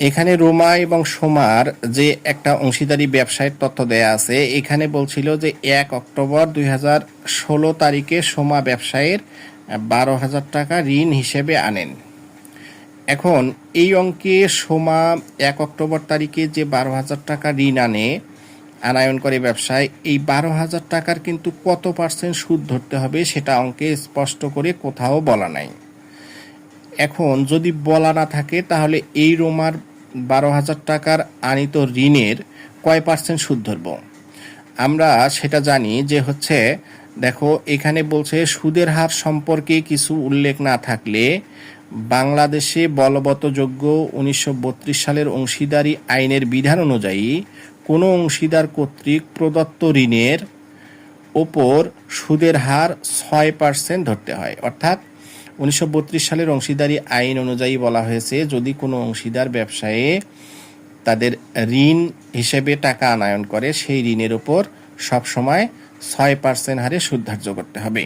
এখানে রোমা এবং সোমার যে একটা অংশীদারি ব্যবসায়ের তথ্য দেয়া আছে, এখানে বলছিল যে 1 অক্টোবর 2016 তারিখে সোমা ব্যবসায়ের 12,000 টাকা ঋণ হিসেবে আনেন। এখন এই অঙ্কে সোমা 1 অক্টোবর তারিখে যে 12,000 টাকা ঋণ আনায়ন করে ব্যবসায়, এই 12,000 টাকার কিন্তু কত পার্সেন্ট সুদ ধরতে হবে সেটা অঙ্কে স্পষ্ট করে কোথাও বলা নাই। এখন যদি বলা না থাকে তাহলে এই রোমার 12,000 টাকার আনিত ঋণের কয় পার্সেন্ট সুদ ধরব? আমরা সেটা জানি যে দেখো এখানে বলছে সুদের হার সম্পর্কে কিছু উল্লেখ না থাকলে বাংলাদেশে বলবৎযোগ্য 1932 সালের অংশীদারি আইনের বিধান অনুযায়ী কোনো অংশীদার কর্তৃক প্রদত্ত ঋণের ওপর সুদের হার 6% ধরতে হয়। অর্থাৎ 1932 সালের অংশীদারি আইন অনুযায়ী বলা হয়েছে, যদি কোনো অংশীদার ব্যবসায়ে তাদের ঋণ হিসেবে টাকা আনায়ন করে সেই ঋণের ওপর সবসময় 6% হারে সুদ ধার্য করতে হবে।